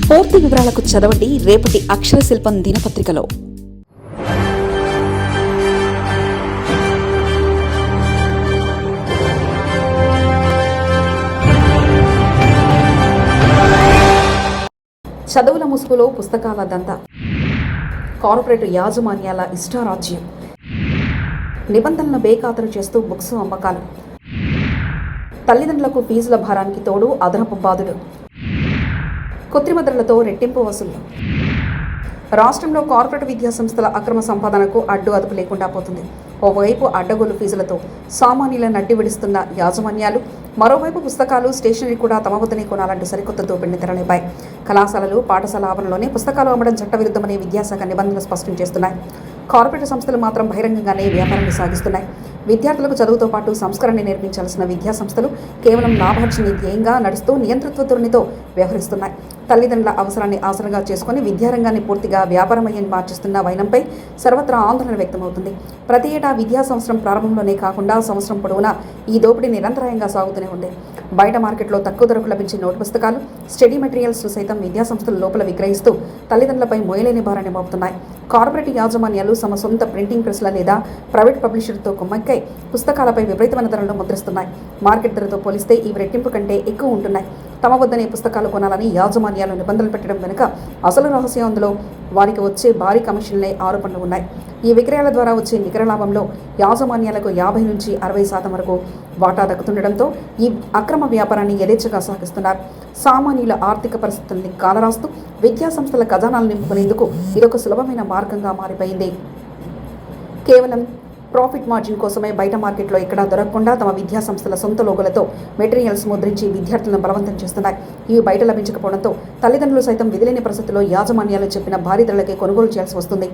పూర్తి వివరాలకు చదవండి రేపటి అక్షర శిల్పం దినపత్రికలో. చదువుల ముసుగులో పుస్తకాల దందా, కార్పొరేట్ యాజమాన్యాల ఇష్టారాజ్యం, నిబంధనలను బేఖాతరు చేస్తూ బుక్స్ అమ్మకాలు, తల్లిదండ్రులకు ఫీజుల భారానికి తోడు అదనపు బాధుడు, కృత్రిమ ధరలతో రెట్టింపు వసూలు. రాష్ట్రంలో కార్పొరేట్ విద్యా సంస్థల అక్రమ సంపాదనకు అడ్డు అదుపు లేకుండా పోతుంది. ఓవైపు అడ్డగోలు ఫీజులతో సామాన్యుల నడ్డి విడుస్తున్న యాజమాన్యాలు, మరోవైపు పుస్తకాలు, స్టేషనరీ కూడా తమ వద్దనే కొనాలంటూ సరికొత్త దోపిడిని తెరలేపాయి. కళాశాలలు, పాఠశాల ఆవరణలోనే పుస్తకాలు అమ్మడం చట్టవిరుద్ధమనే విద్యాశాఖ నిబంధనలు స్పష్టం చేస్తున్నాయి. కార్పొరేట్ సంస్థలు మాత్రం బహిరంగంగానే వ్యాపారాన్ని సాగిస్తున్నాయి. విద్యార్థులకు చదువుతో పాటు సంస్కరణ నేర్పించాల్సిన విద్యా సంస్థలు కేవలం లాభార్జన ధ్యేయంగా నడుస్తూ నియంతృత్వ ధోరణితో వ్యవహరిస్తున్నాయి. తల్లిదండ్రుల అవసరాన్ని ఆసరగా చేసుకుని విద్యారంగాన్ని పూర్తిగా వ్యాపారమయ్యని మార్చేస్తున్న వైనంపై సర్వత్రా ఆందోళన వ్యక్తమవుతుంది. ప్రతి ఏటా విద్యా సంవత్సరం ప్రారంభంలోనే కాకుండా సంవత్సరం పొడవునా ఈ దోపిడీ నిరంతరాయంగా సాగుతూనే ఉంది. బయట మార్కెట్లో తక్కువ ధరకు లభించే నోటు పుస్తకాలు, స్టడీ మెటీరియల్స్ సైతం విద్యా సంస్థల లోపల విక్రయిస్తూ తల్లిదండ్రులపై మోయలేని భారాన్ని మోపుతున్నాయి. కార్పొరేట్ యాజమాన్యాలు తమ సొంత ప్రింటింగ్ ప్రెస్ల లేదా ప్రైవేట్ పబ్లిషర్తో కుమ్మక్కై పుస్తకాలపై విపరీతమైన ధరలను ముద్రిస్తున్నాయి. మార్కెట్ ధరతో పోలిస్తే ఇవి రెట్టింపు కంటే ఎక్కువ ఉంటున్నాయి. తమ వద్దనే పుస్తకాలు కొనాలని యాజమాన్యాలు నిబంధనలు పెట్టడం వెనుక అసలు రహస్యం అందులో వారికి వచ్చే భారీ కమిషన్లే ఆరోపణలు ఉన్నాయి. ఈ విక్రయాల ద్వారా వచ్చే నికర లాభంలో యాజమాన్యాలకు 50 నుంచి 60% వరకు వాటా దక్కుతుండటంతో ఈ అక్రమ వ్యాపారాన్ని యథేచ్ఛగా సాగిస్తున్నారు. సామాన్యుల ఆర్థిక పరిస్థితుల్ని కాలరాస్తూ విద్యా సంస్థల ఖజానాలు నింపుకునేందుకు ఇదొక సులభమైన మార్గంగా మారిపోయింది. కేవలం ప్రాఫిట్ మార్జిన్ కోసమే బయట మార్కెట్లో ఎక్కడా దొరకకుండా తమ విద్యా సంస్థల సొంత లోగోలతో మెటీరియల్స్ ముద్రించి విద్యార్థులను బలవంతం చేస్తున్నాయి. ఇవి బయట లభించకపోవడంతో తల్లిదండ్రులు సైతం విధిలేని పరిస్థితుల్లో యాజమాన్యాలు చెప్పిన భారీ ధరలకే కొనుగోలు చేయాల్సి వస్తుంది.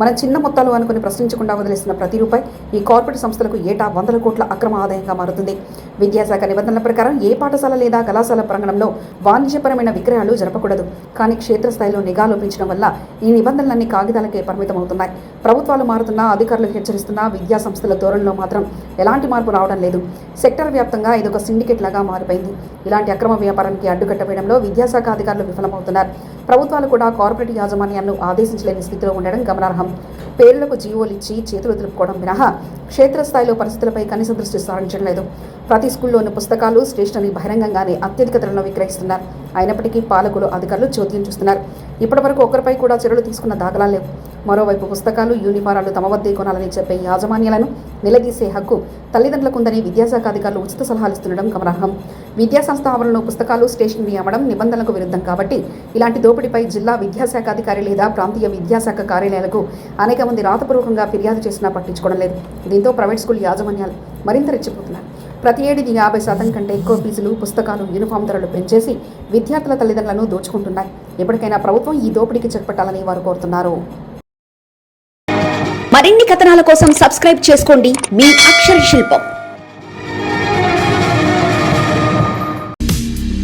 మనం చిన్న మొత్తాలు అనుకుని ప్రశ్నించకుండా వదిలేసిన ప్రతి రూపాయి ఈ కార్పొరేట్ సంస్థలకు ఏటా 100 కోట్ల అక్రమ ఆదాయంగా మారుతుంది. విద్యాశాఖ నిబంధనల ప్రకారం ఏ పాఠశాల లేదా కళాశాల ప్రాంగణంలో వాణిజ్యపరమైన విక్రయాలు జరపకూడదు. కానీ క్షేత్రస్థాయిలో నిఘా లోపించడం వల్ల ఈ నిబంధనలన్నీ కాగితాలకే పరిమితమవుతున్నాయి. ప్రభుత్వాలు మారుతున్నా, అధికారులు హెచ్చరిస్తున్నా విద్యా సంస్థల ధోరణిలో మాత్రం ఎలాంటి మార్పు రావడం లేదు. సెక్టర్ వ్యాప్తంగా ఇదొక సిండికేట్ లాగా మారిపోయింది. ఇలాంటి అక్రమ వ్యాపారానికి అడ్డుకట్టవేయడంలో విద్యాశాఖ అధికారులు విఫలమవుతున్నారు. ప్రభుత్వాలు కూడా కార్పొరేట్ యాజమాన్యాలను ఆదేశించలేని స్థితిలో ఉండడం గమనార్హం. పేర్లకు జీవోలిచ్చి చేతులు దులుపుకోవడం మినహా క్షేత్రస్థాయిలో పరిస్థితులపై కనీస దృష్టి సారించడం లేదు. ప్రతి స్కూల్లోని పుస్తకాలు, స్టేషనరీ బహిరంగంగానే అత్యధిక ధరలను విక్రయిస్తున్నారు. అయినప్పటికీ పాలకులు, అధికారులు చోద్యం చూస్తున్నారు. ఇప్పటివరకు ఒకరిపై కూడా చర్యలు తీసుకున్న దాఖలా లేవు. మరోవైపు పుస్తకాలు, యూనిఫారాలు తమ వద్దే కొనాలని చెప్పే యాజమాన్యాలను నిలదీసే హక్కు తల్లిదండ్రులకుందని విద్యాశాఖ అధికారులు ఉచిత సలహాలు ఇస్తుండడం గమనార్హం. విద్యాసంస్థ ఆవరణలో పుస్తకాలు, స్టేషనరీ అమ్మడం నిబంధనలకు విరుద్ధం కాబట్టి ఇలాంటి దోపిడీపై జిల్లా విద్యాశాఖ అధికారి లేదా ప్రాంతీయ విద్యాశాఖ కార్యాలయాలకు అనేక మంది రాతపూర్వకంగా ఫిర్యాదు చేసినా పట్టించుకోవడం లేదు. దీంతో ప్రైవేట్ స్కూల్ యాజమాన్యాలు మరింత రెచ్చిపోతున్నారు. ప్రతి ఏడాది 50% కంటే ఎక్కువ ఫీజులు, పుస్తకాలు, యూనిఫామ్ ధరలు పెంచేసి విద్యార్థుల తల్లిదండ్రులను దోచుకుంటున్నాయి. ఎప్పటికైనా ప్రభుత్వం ఈ దోపిడీకి చెక్ పెట్టాలని వారు కోరుతున్నారు. మరిన్ని కథనాల కోసం సబ్స్క్రైబ్ చేసుకోండి మీ అక్షర శిల్పం.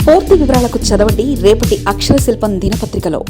పూర్తి వివరాలకు చదవండి రేపటి అక్షర శిల్పం దినపత్రికలో.